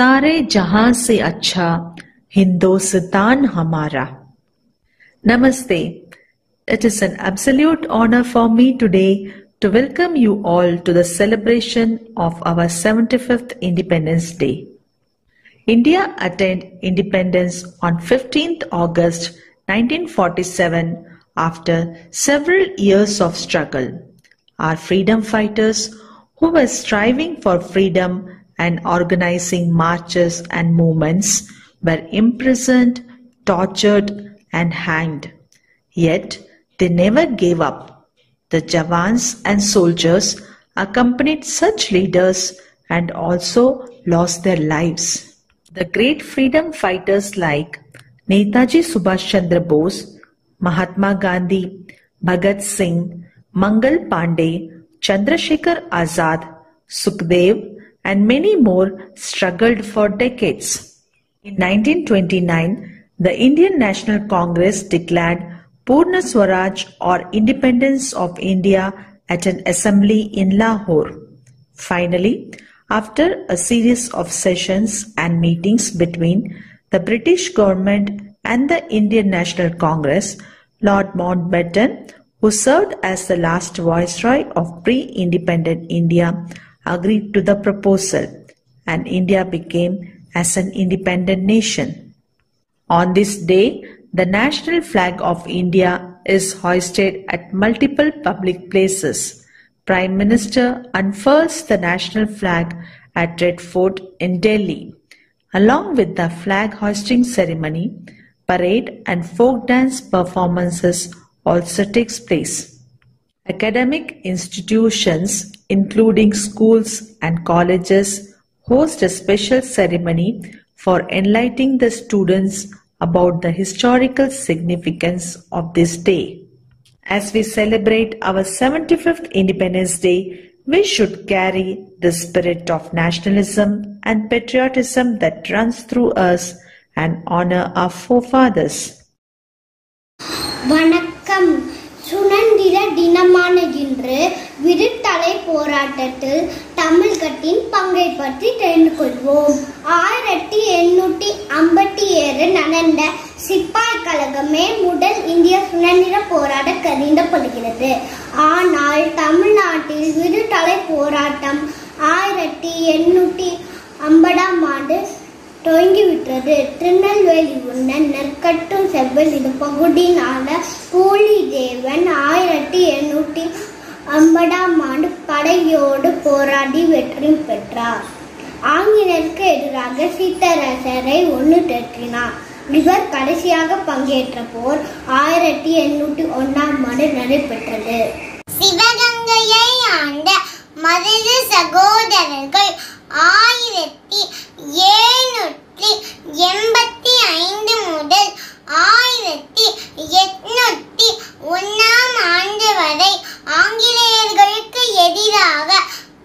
सारे जहां से अच्छा हिंदुस्तान हमारा. Namaste. It is an absolute honor for me today to welcome you all to the celebration of our 75th Independence Day. India attained independence on 15th August 1947 after several years of struggle. Our freedom fighters who were striving for freedom and organizing marches and movements were imprisoned, tortured and hanged. Yet they never gave up. The Jawans and soldiers accompanied such leaders and also lost their lives. The great freedom fighters like Netaji Subhash Chandra Bose, Mahatma Gandhi, Bhagat Singh, Mangal Pandey, Chandrasekhar Azad, Sukhdev and many more struggled for decades. In 1929, the Indian National Congress declared Purna Swaraj or Independence of India at an assembly in Lahore. Finally, after a series of sessions and meetings between the British government and the Indian National Congress, Lord Mountbatten, who served as the last viceroy of pre-independent India, agreed to the proposal, and India became as an independent nation. On this day, the national flag of India is hoisted at multiple public places. Prime Minister unfurls the national flag at Red Fort in Delhi. Along with the flag hoisting ceremony, parade and folk dance performances also takes place. Academic institutions, including schools and colleges, host a special ceremony for enlightening the students about the historical significance of this day. As we celebrate our 75th Independence Day, we should carry the spirit of nationalism and patriotism that runs through us and honor our forefathers. Vanakkam. சுதந்திர தினமான இன்று விடுதலை போராட்டத்தில் தமிழகத்தின் பங்கை பற்றி தெரிந்து கொள்வோம். 1857 நடந்த சிப்பாய் கழகமே முதல் இந்திய சுதந்திர போராட்ட கருதப்படுகிறது. ஆனால் தமிழ்நாட்டில் விடுதலை போராட்டம் 1850 ஆண்டு தொடங்கிவிட்டது. திருநெல்வேலி உள்ள நெற்கட்டும் செவ்வல் இது பகுதியினால பூலிதேவன் 1850 ஆண்டு படையோடு போராடி வெற்றி பெற்றார். ஆங்கிலேயருக்கு எதிராக சீத்தரசரை ஒன்று திரட்டினார். இவர் கடைசியாக பங்கேற்ற போர் 1801 ஆண்டு நடைபெற்றது. சிவகங்கையை ஆண்ட மருது சகோதரர்கள் 1785 முதல் 1801 ஆண்டு வரை ஆங்கிலேயர்களுக்கு எதிராக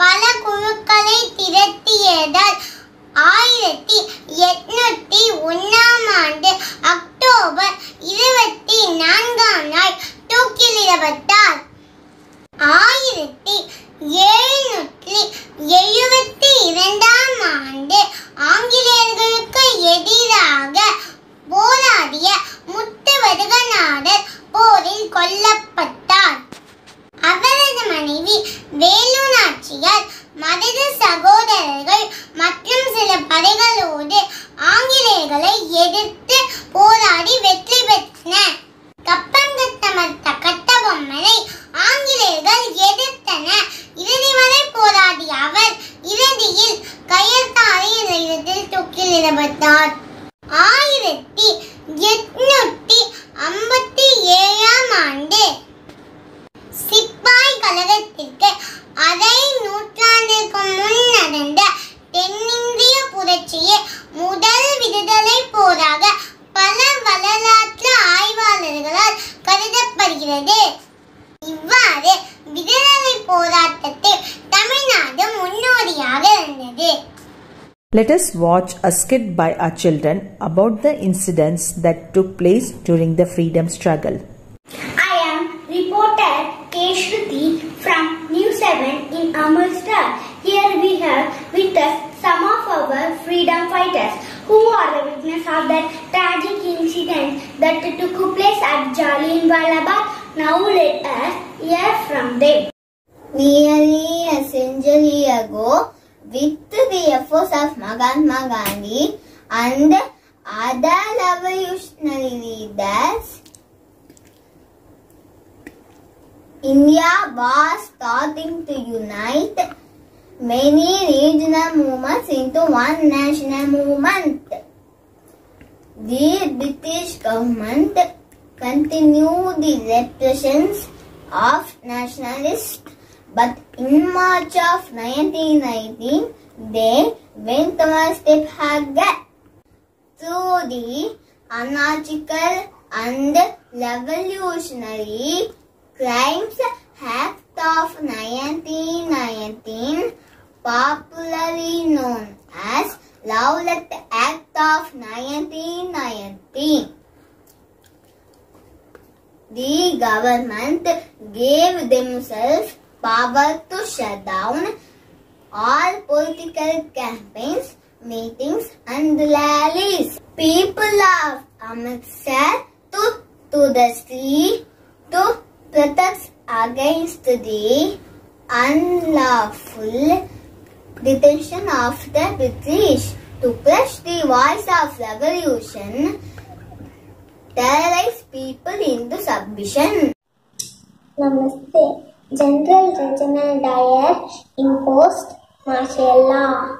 பல குழுக்களை திரட்டியதால் 1801 ஆண்டு அக்டோபர் 24 நாள் தூக்கிலிடப்பட்டார். 1772 ஆண்டு ஆங்கிலேயர்களுக்கு எதிராக போராடிய முத்துவடுகநாதர் போரில் கொல்லப்பட்டார். அவரது மனைவி வேலுநாச்சியார் மருது சகோதரர்கள் மற்றும் சில படைகளோடு ஆங்கிலேயர்களை எதிர்த்து போராடி வெற்றி பெற்றனர். கப்பங்கட்டமர்த்த கட்டபொம்மனை ஆங்கிலேயர்கள் எதிர்த்தனர். இறுதி வரை போராடிய அவர் இறுதியில் கயத்தாறு என்ற இடத்தில் தூக்கிலிடப்பட்டார். 1857 ஆண்டு சிப்பாய் கழகத்திற்கு அரை நூற்றாண்டிற்கு முன் நடந்த தென்னிந்திய புரட்சியே முதல் விடுதலை போராக பல வரலாற்று ஆய்வாளர்களால் கருதப்படுகிறது. இவ்வாறு விடுதலை போராட்டத்தில் தமிழ்நாடு முன்னோடியாக இருந்தது. Let us watch a skit by our children about the incidents that took place during the freedom struggle. I am reporter K. Shruti from News 7 in Amritsar. Here we have with us some of our our freedom fighters who are the witness of that tragic incident that took place at Jallianwala Bagh. Now let us hear from them. Nearly a century ago, with the efforts of Mahatma Gandhi and other revolutionary leaders, India was starting to unite many regional movements into one national movement. The British government continued the repressions of nationalists, but in March of 1919, they went one step ahead. Through the anarchical and revolutionary Crimes Act of 1919, popularly known as Rowlatt Act of 1919, the government gave themselves power to shut down all political campaigns, meetings and rallies. People of Amritsar took to the street to protest against the unlawful detention of the British. To crush the voice of revolution, terrorized people into submission. Namaste. General Reginald Dyer imposed martial law.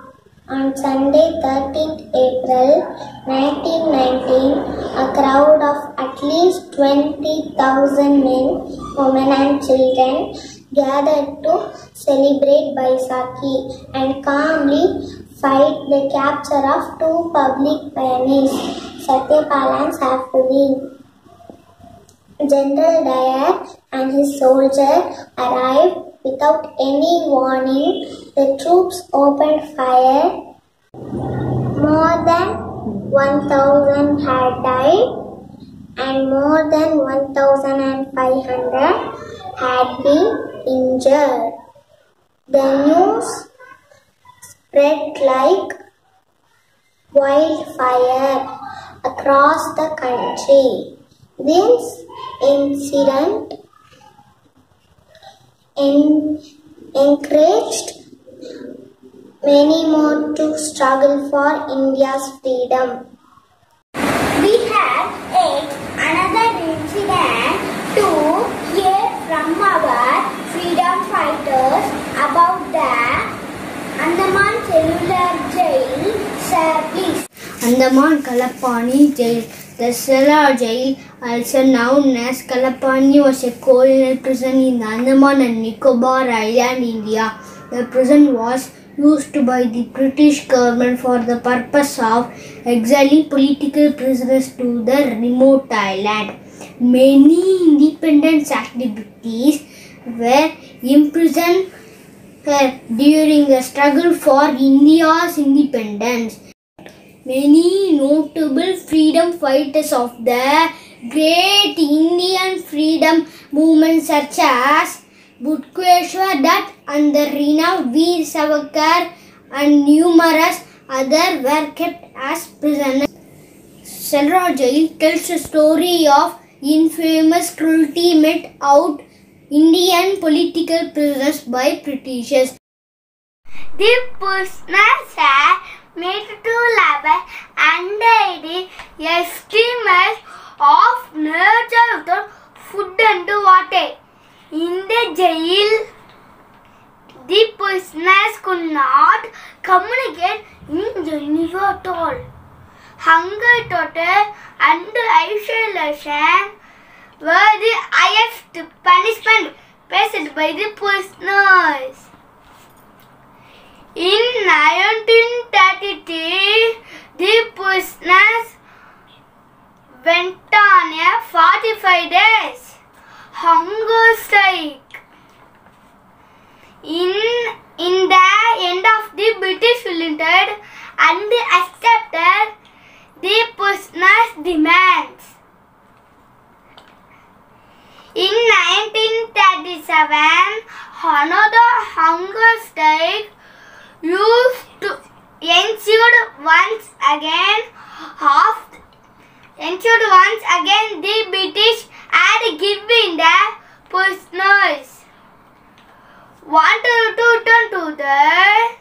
On Sunday, 13th April 1919, a crowd of at least 20,000 men, women and children gathered to celebrate Baisakhi and calmly fight the capture of two public pioneers, Satyapal and Safuli. General Dyer and his soldiers arrived without any warning. The troops opened fire. More than 1,000 had died and more than 1,500 had been injured. The news spread like wildfire across the country. This incident encouraged many more to struggle for India's freedom. We have yet another incident to hear from our freedom fighters about the Andaman Cellular Jail. Sir, please. Andaman Kalapani Jail. The cellular jail, also known as Kalapani, was a colonial prison in Andaman and Nicobar Island, India. The prison was used by the British government for the purpose of exiling political prisoners to the remote island. Many independence activities were imprisoned during the struggle for India's independence. Many notable freedom fighters of the great Indian freedom movement such as Bhutkeshwar Dutt and the renowned Veer Savarkar and numerous others were kept as prisoners. Cellular Jail tells the story of infamous cruelty meted out Indian political prisoners by Britishers. The prisoners are made to labor under the extremes of nature without food and water. In the jail, the prisoners could not communicate in Geneva at all. Hunger, torture and isolation were the highest punishment faced by the prisoners. In 1933, the prisoners went on a 45 days hunger strike. In the end of the British relented and accepted the prisoners' demands. In 1937, another hunger strike used to ensue again ensured once again the British had given their prisoners wanted to return to their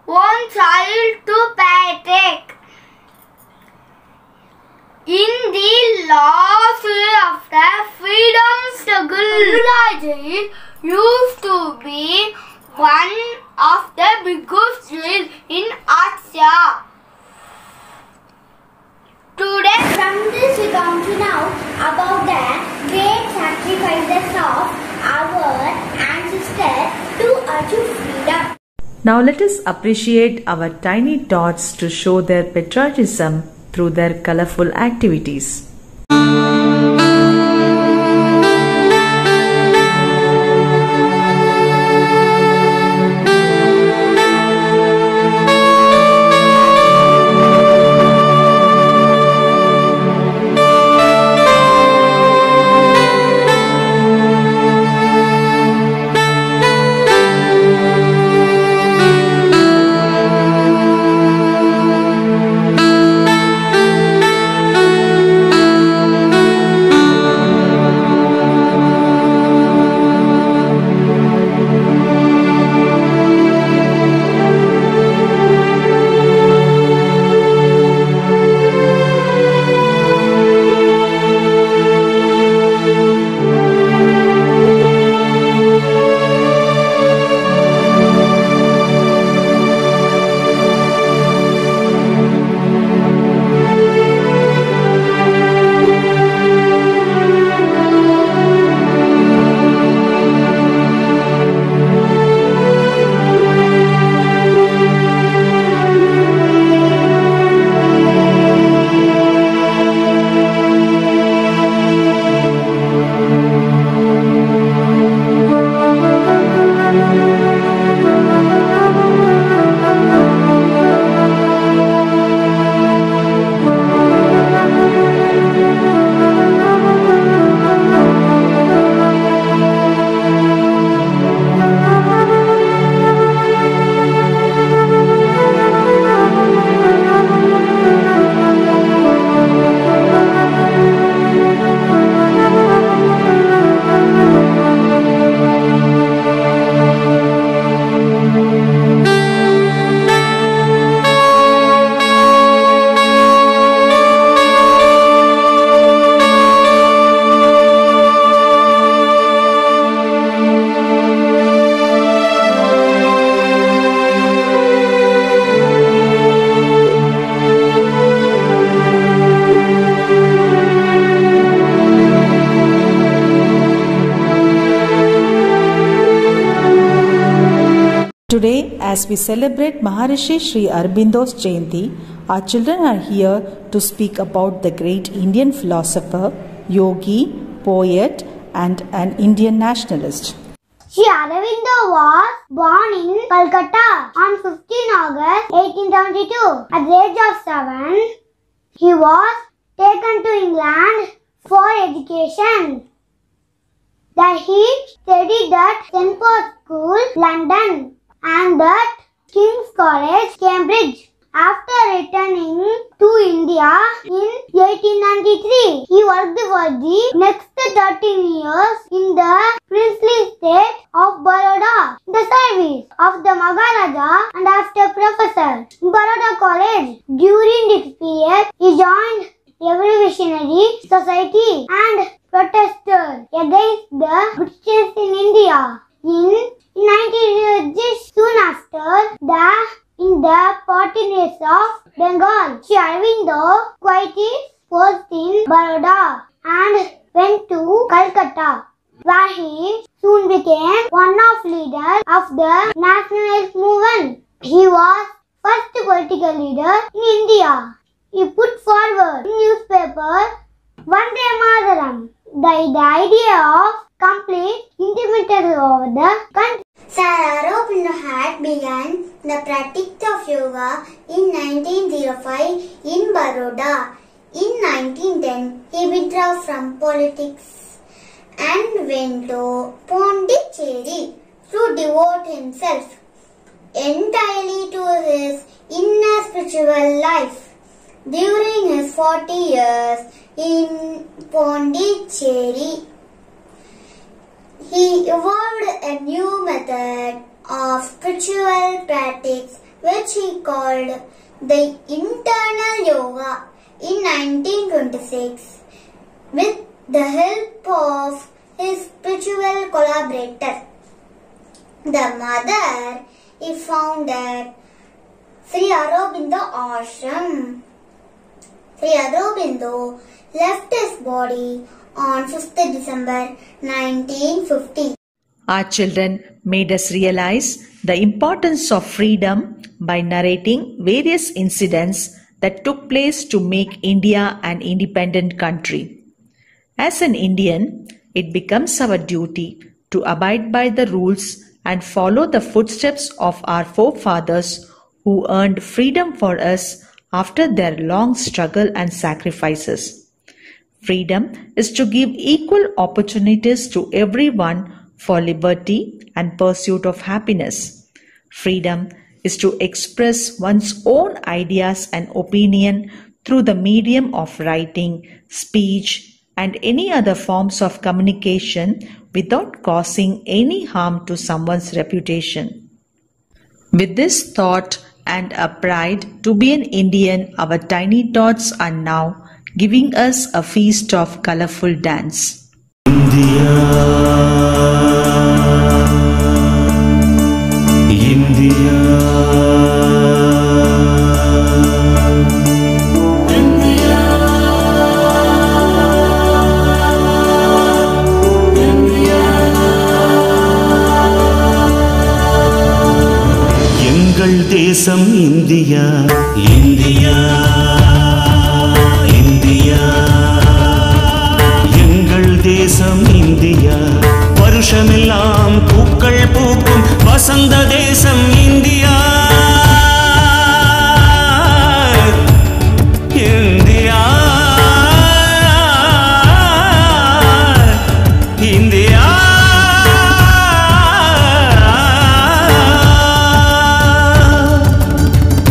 own soil to partake in the last year of the freedom struggle. Jail used to be one of the biggest jails in Asia. Today, From this we come to know about the great sacrifices of our ancestors to achieve freedom. Now let us appreciate our tiny tots to show their patriotism through their colorful activities. Today, as we celebrate Maharishi Sri Aurobindo's Jayanti, our children are here to speak about the great Indian philosopher, yogi, poet, and an Indian nationalist. Sri Aurobindo was born in Calcutta on 15 August 1872. At the age of 7, he was taken to England for education. There he studied at St. Paul's School, London, and at King's College, Cambridge. After returning to India in 1893, he worked for the next 13 years in the princely state of Baroda, in the service of the Maharaja and after professor in Baroda College. During this period, he joined Revolutionary Society and protested against the British in India. In 1900, soon after, in the partiness of Bengal, Sri Aurobindo quit his post in Baroda and went to Calcutta, where he soon became one of leaders of the nationalist movement. He was first political leader in India. He put forward in newspaper Vande Mataram, the idea of complete independence over the country. Sir Aurobindo had begun the practice of yoga in 1905 in Baroda. In 1910, he withdrew from politics and went to Pondicherry to devote himself entirely to his inner spiritual life. During his 40 years in Pondicherry, he evolved a new method of spiritual practice which he called the internal yoga in 1926 with the help of his spiritual collaborator, the mother. He founded Sri Aurobindo Ashram. Sri Aurobindo left his body on 5th December 1950. Our children made us realize the importance of freedom by narrating various incidents that took place to make India an independent country. As an Indian, it becomes our duty to abide by the rules and follow the footsteps of our forefathers who earned freedom for us after their long struggle and sacrifices. Freedom is to give equal opportunities to everyone for liberty and pursuit of happiness. Freedom is to express one's own ideas and opinion through the medium of writing, speech, and any other forms of communication without causing any harm to someone's reputation. With this thought and a pride to be an Indian, our tiny tots are now giving us a feast of colorful dance. India, India, India, India. எங்கள் தேசம் India, India, India. எங்கள் தேசம் India, வருஷமெல்லாம் பூக்கள் பூக்கும் வசந்த தேசம் India. India, India.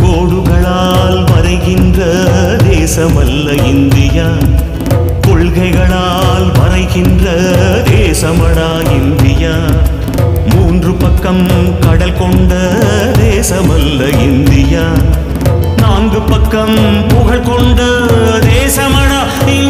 கோடுகளால் வரைகின்ற தேசமல்ல India, கொள்கைகளால் வரைகின்ற தேசமடா India. மூன்று பக்கம் கடல் கொண்ட தேசமல்ல இந்தியா, நான்கு பக்கம் புகழ் கொண்ட தேசமடா இந்தியா.